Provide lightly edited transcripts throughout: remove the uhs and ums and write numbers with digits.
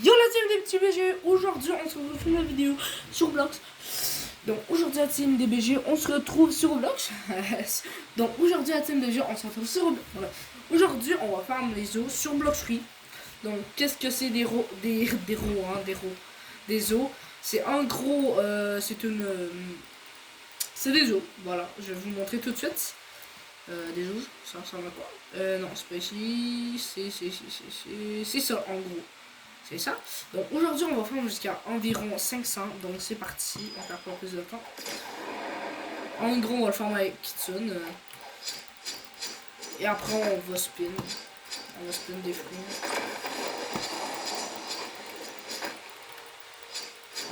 Yo la team des petits BG, aujourd'hui on se retrouve pour une vidéo sur Blox. Donc aujourd'hui la team des BG, on se retrouve sur Blox. Donc aujourd'hui la team des BG, on se retrouve sur Blox. Voilà. Aujourd'hui on va faire les os sur Blox Free. Donc qu'est-ce que c'est des os? C'est en gros, c'est des os. Voilà, je vais vous montrer tout de suite. Des os, ça ressemble à quoi? Non, c'est pas ici, c'est ça en gros. C'est ça. Donc aujourd'hui on va faire jusqu'à environ 500. Donc c'est parti, on perd pas plus de temps. En gros on va le faire avec Kitsune. Et après on va spin. On va spin des fruits.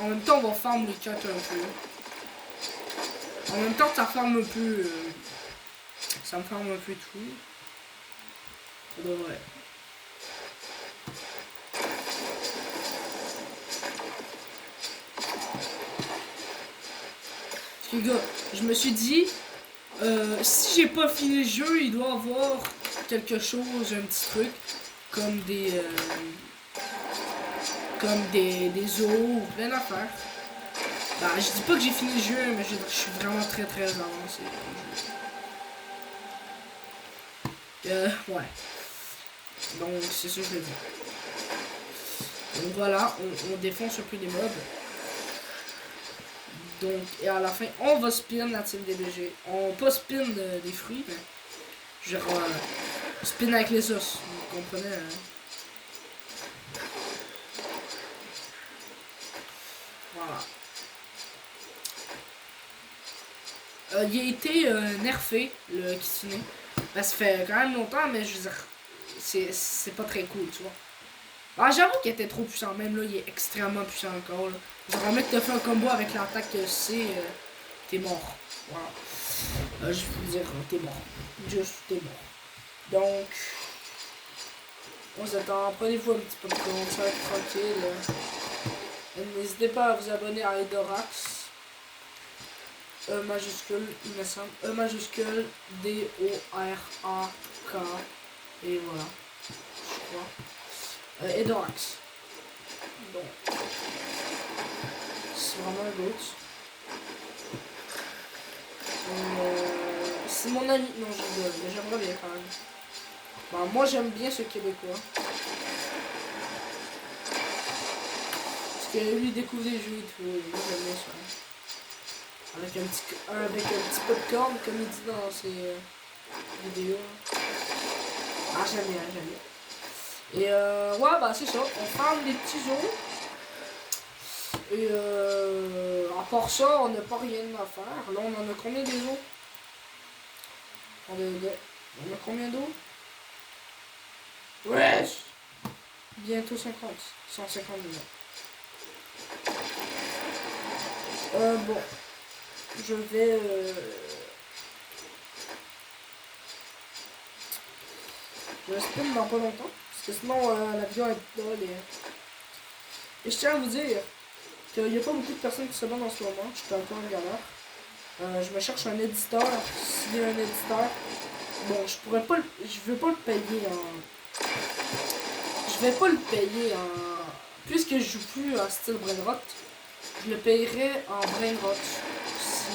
En même temps on va farm les 4 un peu. En même temps ça farm un peu. Ça me farm un peu tout. Ça devrait. Les gars, je me suis dit, si j'ai pas fini le jeu, il doit avoir quelque chose, un petit truc, comme des os ou plein d'affaires. Bah, je dis pas que j'ai fini le jeu, mais je suis vraiment très avancé dans le jeu. Ouais. Donc, c'est ça que je veux dire. Donc voilà, on défonce un peu des mobs. Donc, et à la fin, on va spin la team des BG. On pas spin des fruits, mais genre spin avec les os. Vous comprenez? Hein? Voilà. Il a été nerfé, le Kitsune. Ben, ça fait quand même longtemps, mais je veux dire, c'est pas très cool, tu vois. Ah, j'avoue qu'il était trop puissant, même là, il est extrêmement puissant encore. Là. Genre, un mec te fait un combo avec l'attaque C, t'es mort. Voilà. Je veux dire, t'es mort. Juste, t'es mort. Donc, on s'attend. Prenez-vous un petit peu de temps, ça va être tranquille. N'hésitez pas à vous abonner à Edorax. E majuscule, il me semble. E majuscule, D-O-R-A-K. Et voilà. Je crois. Edorax. Donc, c'est vraiment un goat. C'est mon ami. Non, je rigole, mais j'aimerais bien quand même. Bah, moi, j'aime bien ce Québécois. Parce que lui, il découvre des jeux et tout. Moi, j'aime bien ça. Avec un petit peu de corne, comme il dit dans ses vidéos. Ah, j'aime bien. Et ouais, bah c'est ça, on farm des petits os. Et à part ça, on n'a pas rien à faire. Là, on en a combien des os? On a combien d'os? Ouais! Bientôt 50. 150 millions. Bon. Je vais... Je vais spin dans pas longtemps. Parce que sinon, la vidéo est drôle. Et je tiens à vous dire qu'il n'y a pas beaucoup de personnes qui se battent en ce moment. Je suis encore en galère. Je me cherche un éditeur. S'il y a un éditeur, bon, je pourrais pas je veux pas le payer en... Je vais pas le payer en... Puisque je joue plus en style brainrot, je le payerais en brainrot. Si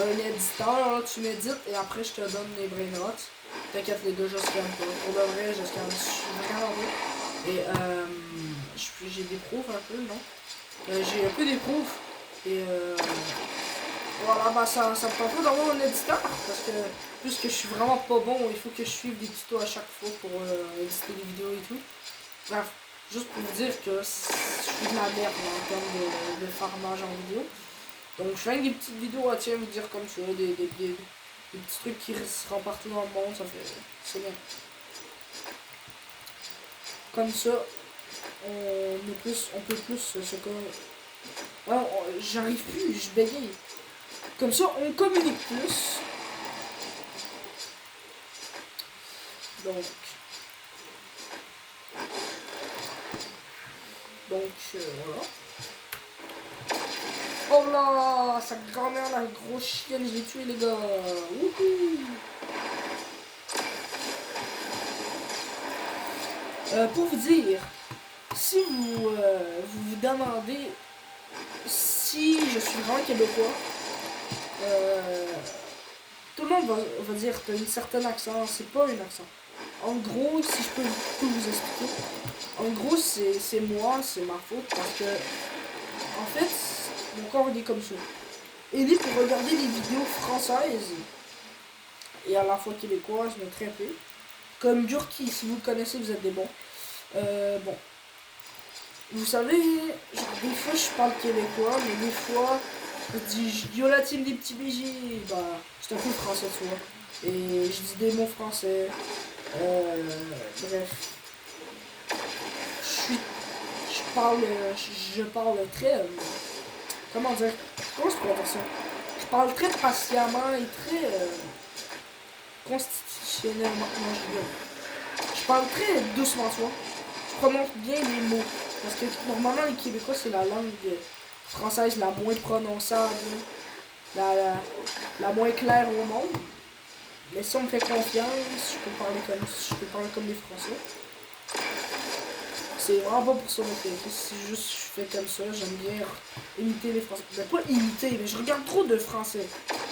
un éditeur, tu m'édites et après je te donne les brainrot. T'inquiète les gars, je scam pas. Pour de vrai, je scam. Je suis vraiment bon. Et j'ai des proof un peu, non? J'ai un peu des proof. Et voilà, bah ça me tente pas d'avoir un éditeur. Parce que puisque je suis vraiment pas bon, il faut que je suive des tutos à chaque fois pour éditer des vidéos et tout. Bref, juste pour vous dire que je suis de la merde en termes de farmage en vidéo. Donc je fais des petites vidéos à vous dire comme ça, des petits trucs qui seront partout dans le monde, ça fait... c'est bien. Comme ça, on peut plus ce que... Oh, j'arrive plus, je bégaye. Comme ça, on communique plus. Donc, voilà. Oh là, sa grand-mère, la grosse chienne, je l'ai tué les gars. Wouhou. Pour vous dire, si si vous vous demandez si je suis vraiment québécois, tout le monde va dire que tu as un certain accent, c'est pas un accent. En gros, si je peux tout vous expliquer, en gros, c'est moi, c'est ma faute parce que, en fait, mon corps il est comme ça. Il est pour regarder des vidéos françaises et à la fois québécoises, mais très peu. Comme Gurki, si vous le connaissez, vous êtes des bons. Bon. Vous savez, genre, des fois je parle québécois, mais des fois je dis yo la team des petits BG, bah c'est un peu français tu vois. Et je dis des mots français. Bref. Je parle très. Comment dire? Comment je pourrais dire ça? Je parle très patiemment et très constitutionnellement. Non, je parle très doucement, tu vois. Je prononce bien les mots. Parce que normalement, les Québécois, c'est la langue française la moins prononçable, la moins claire au monde. Mais si on me fait confiance, je peux parler comme les Français. C'est vraiment pas pour ça mon fait. C'est juste je fais comme ça, j'aime bien imiter les Français. Ben pas imiter, mais je regarde trop de Français.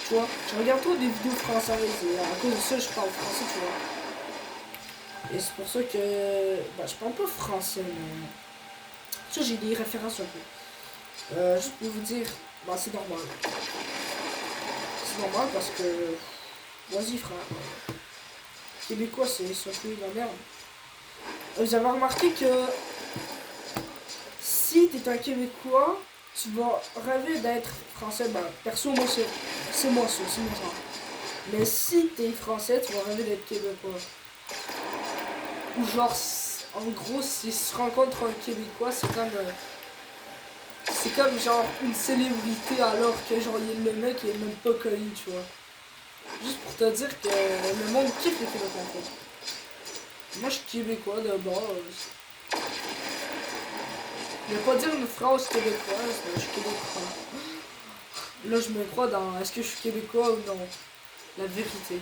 Tu vois, je regarde trop des vidéos françaises et à cause de ça, je parle français, tu vois. Et c'est pour ça que. Ben, je parle pas français, mais. Ça, j'ai des références un peu. Juste pour vous dire, bah c'est normal. C'est normal parce que. Vas-y, frère. Québécois, c'est un peu la merde. Vous avez remarqué que si t'es un Québécois, tu vas rêver d'être français. Bah, perso, moi, c'est moi ça, c'est mon genre. Mais si t'es français, tu vas rêver d'être Québécois. Ou genre, en gros, si tu rencontres un Québécois, c'est comme genre une célébrité alors que genre le mec il est même pas connu, tu vois. Juste pour te dire que le monde kiffe les Québécois en fait. Moi je suis Québécois de base. Je vais pas dire une phrase québécoise, mais je suis Québécois. Là je me crois dans est-ce que je suis Québécois ou non. La vérité.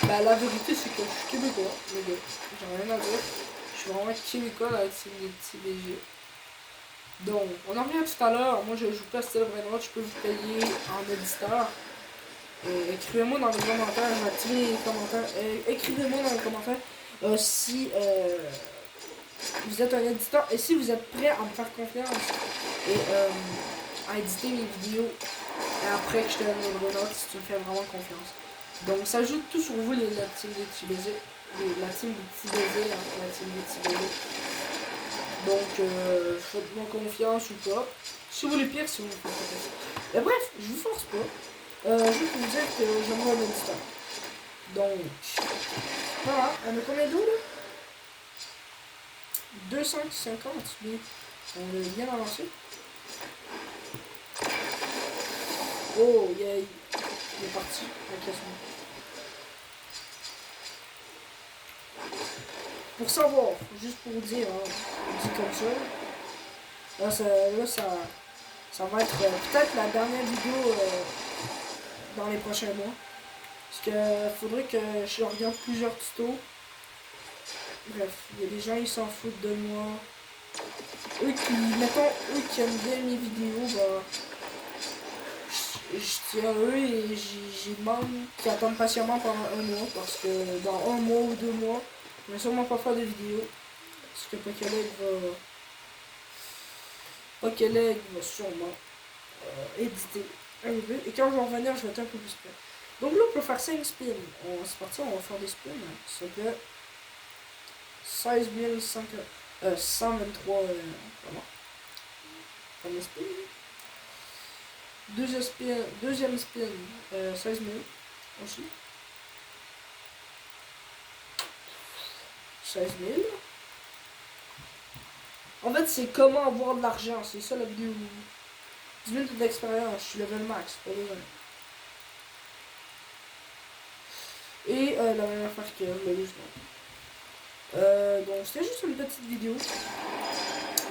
Bah la vérité c'est que je suis Québécois, les gars. J'ai rien à dire. Je suis vraiment Québécois avec des petits BG. Donc, on en revient tout à l'heure. Moi, je joue pas à Style Brainrot. Je peux vous payer en éditeur. Écrivez-moi dans les commentaires. Je vais activer les commentaires. Écrivez-moi dans les commentaires si vous êtes un éditeur et si vous êtes prêt à me faire confiance et à éditer mes vidéos. Et après que je te donne les Brainrot si tu me fais vraiment confiance. Donc, ça joue tout sur vous, la team des petits baisers. La team des petits baisers. Hein, la team des petits baisers. Donc, faites-moi confiance ou pas. Si vous voulez pire, si vous me faites confiance. Mais bref, je vous force pas. Juste pour vous dire que j'aimerais un éditeur. Donc, voilà. On a combien d'eau là 250. Mais on est bien avancé. Oh, il est parti. La classement. Pour savoir, juste pour vous dire, hein, dit comme ça. Ça va être peut-être la dernière vidéo dans les prochains mois. Parce que faudrait que je regarde plusieurs tutos. Bref, il y a des gens qui s'en foutent de moi. Eux qui aiment bien mes vidéos, bah, je tiens à eux et j'ai demande qui attendent patiemment pendant un mois. Parce que dans un mois ou 2 mois, je vais sûrement pas faire de vidéos. Parce que Pokéleg va sûrement éditer un peu. Et quand je vais revenir, je vais être un peu plus près. Donc là, on peut faire 5 spins. C'est parti, on va faire des spins. Hein. Ça fait 16 123. Comment? Premier spin. Deuxième spin, 16 000 aussi. 16 000. En fait, c'est comment avoir de l'argent. C'est ça la vidéo. 10 minutes d'expérience. Je suis level max. Pas besoin. Et la même affaire que justement. Donc c'était juste une petite vidéo.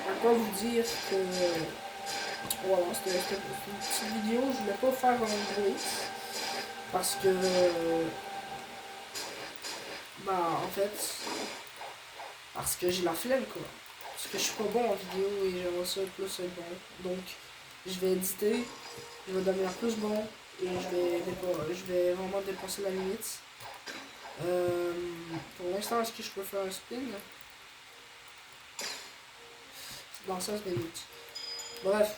À quoi vous dire que. Voilà, c'était une petite vidéo. Je voulais pas faire un gros. Parce que. Bah, en fait. Parce que j'ai la flemme, quoi. Parce que je suis pas bon en vidéo et j'aimerais ça plus être bon. Donc, je vais éditer, je vais devenir plus bon et je vais vraiment dépasser la limite. Pour l'instant, est-ce que je peux faire un spin? Dans 16 minutes. Bref.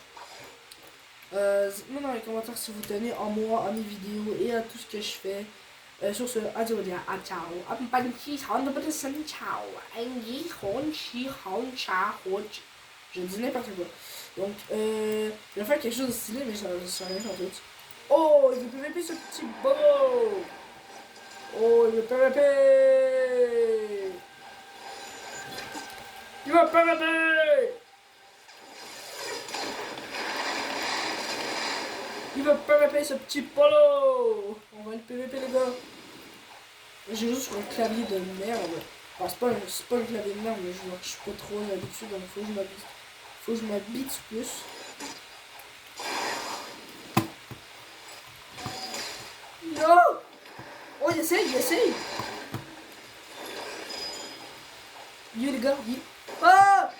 Dites-moi dans les commentaires si vous tenez en moi, à mes vidéos et à tout ce que je fais. Sur ce, adieu, ciao. Je dis n'importe quoi. Donc, je vais faire quelque chose de stylé, mais ça rien faire d'autre. Oh, il veut PVP ce petit beau. Oh, il veut PVP. Il va PVP. Il va PVP ce petit polo. On va le PVP les gars. J'ai juste un clavier de merde. Enfin, c'est pas un clavier de merde, mais je suis pas trop habitué, donc faut que je m'habitue plus. Non. Oh, il essaye. Yo les gars, ah.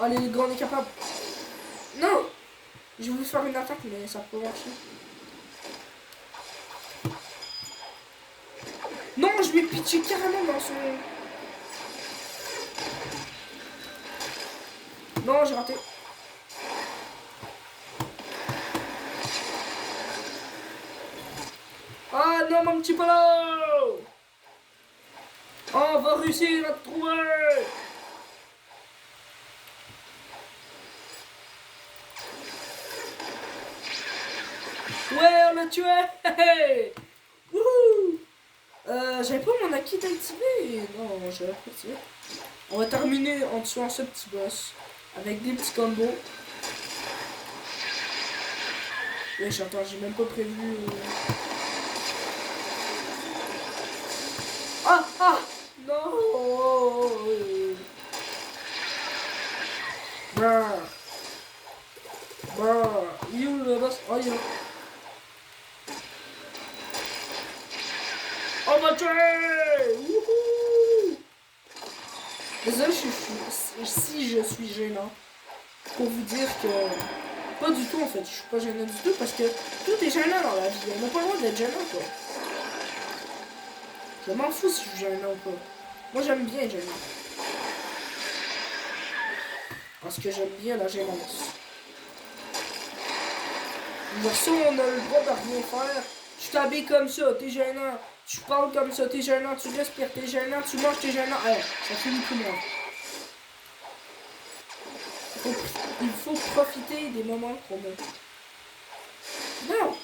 Allez les gars, on est capable. Non. J'ai voulu faire une attaque, mais ça peut marcher. Non, je lui ai pitché carrément dans son... Non, j'ai raté. Ah non, mon petit polo. Oh, on va réussir à te trouver. Ouais, on l'a tué. Wouhou. J'avais pas mon acquis d'activer. Non, j'avais pas activé. On va terminer en tuant ce petit boss. Avec des petits combos. Wesh, attends, j'ai même pas prévu. Ah non. Brrr. You le boss. Oh, yo. On m'a tué. Wouhou. Désolé si je suis gênant. Pour vous dire que... Pas du tout en fait, je suis pas gênant du tout parce que tout est gênant dans la vie. On n'a pas le droit d'être gênant quoi. Je m'en fous si je suis gênant ou pas. Moi j'aime bien être gênant. Parce que j'aime bien la gênance. Si on a le droit de rien faire, tu t'habilles comme ça, t'es gênant. Tu parles comme ça, t'es gênant. Tu respires, t'es gênant. Tu manges, t'es gênant. Ouais, ça finit tout le monde. Il faut profiter des moments qu'on a. Non.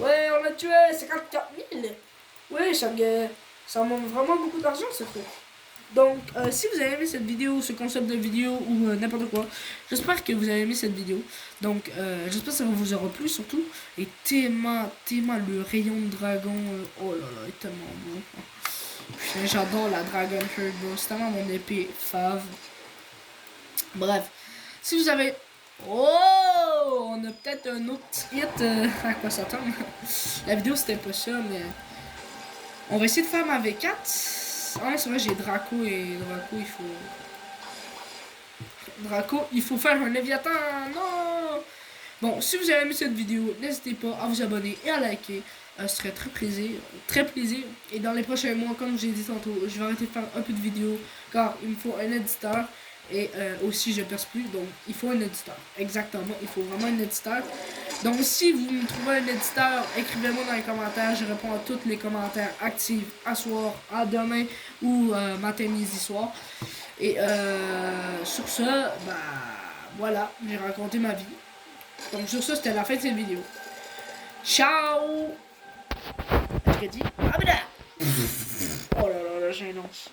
Ouais, on l'a tué, 54 000. Ouais, ça manque vraiment beaucoup d'argent ce truc. Donc, si vous avez aimé cette vidéo, ce concept de vidéo ou n'importe quoi, j'espère que vous avez aimé cette vidéo. Donc, j'espère que ça vous aura plu surtout. Et tellement le rayon de dragon, oh là là, est tellement beau. Putain, j'adore la Dragon Heart, bro. C'est tellement mon épée fave. Bref, si vous avez... Oh, on a peut-être un autre hit à quoi s'attendre. La vidéo c'était pas ça, mais... On va essayer de faire ma V4. Ah non, c'est vrai, j'ai Draco et Draco, il faut faire un Léviathan. Non. Bon, si vous avez aimé cette vidéo, n'hésitez pas à vous abonner et à liker. Ce serait très plaisir. Et dans les prochains mois, comme j'ai dit tantôt, je vais arrêter de faire un peu de vidéos car il me faut un éditeur. Et aussi je perce plus, donc il faut un éditeur. Exactement, il faut vraiment un éditeur. Donc si vous me trouvez un éditeur, écrivez-moi dans les commentaires. Je réponds à tous les commentaires actifs à soir, à demain ou matin, midi, soir. Et sur ce, bah voilà, j'ai raconté ma vie. Donc sur ce, c'était la fin de cette vidéo. Ciao. Est-ce que dit? Ah mais là. Oh là là, gênance.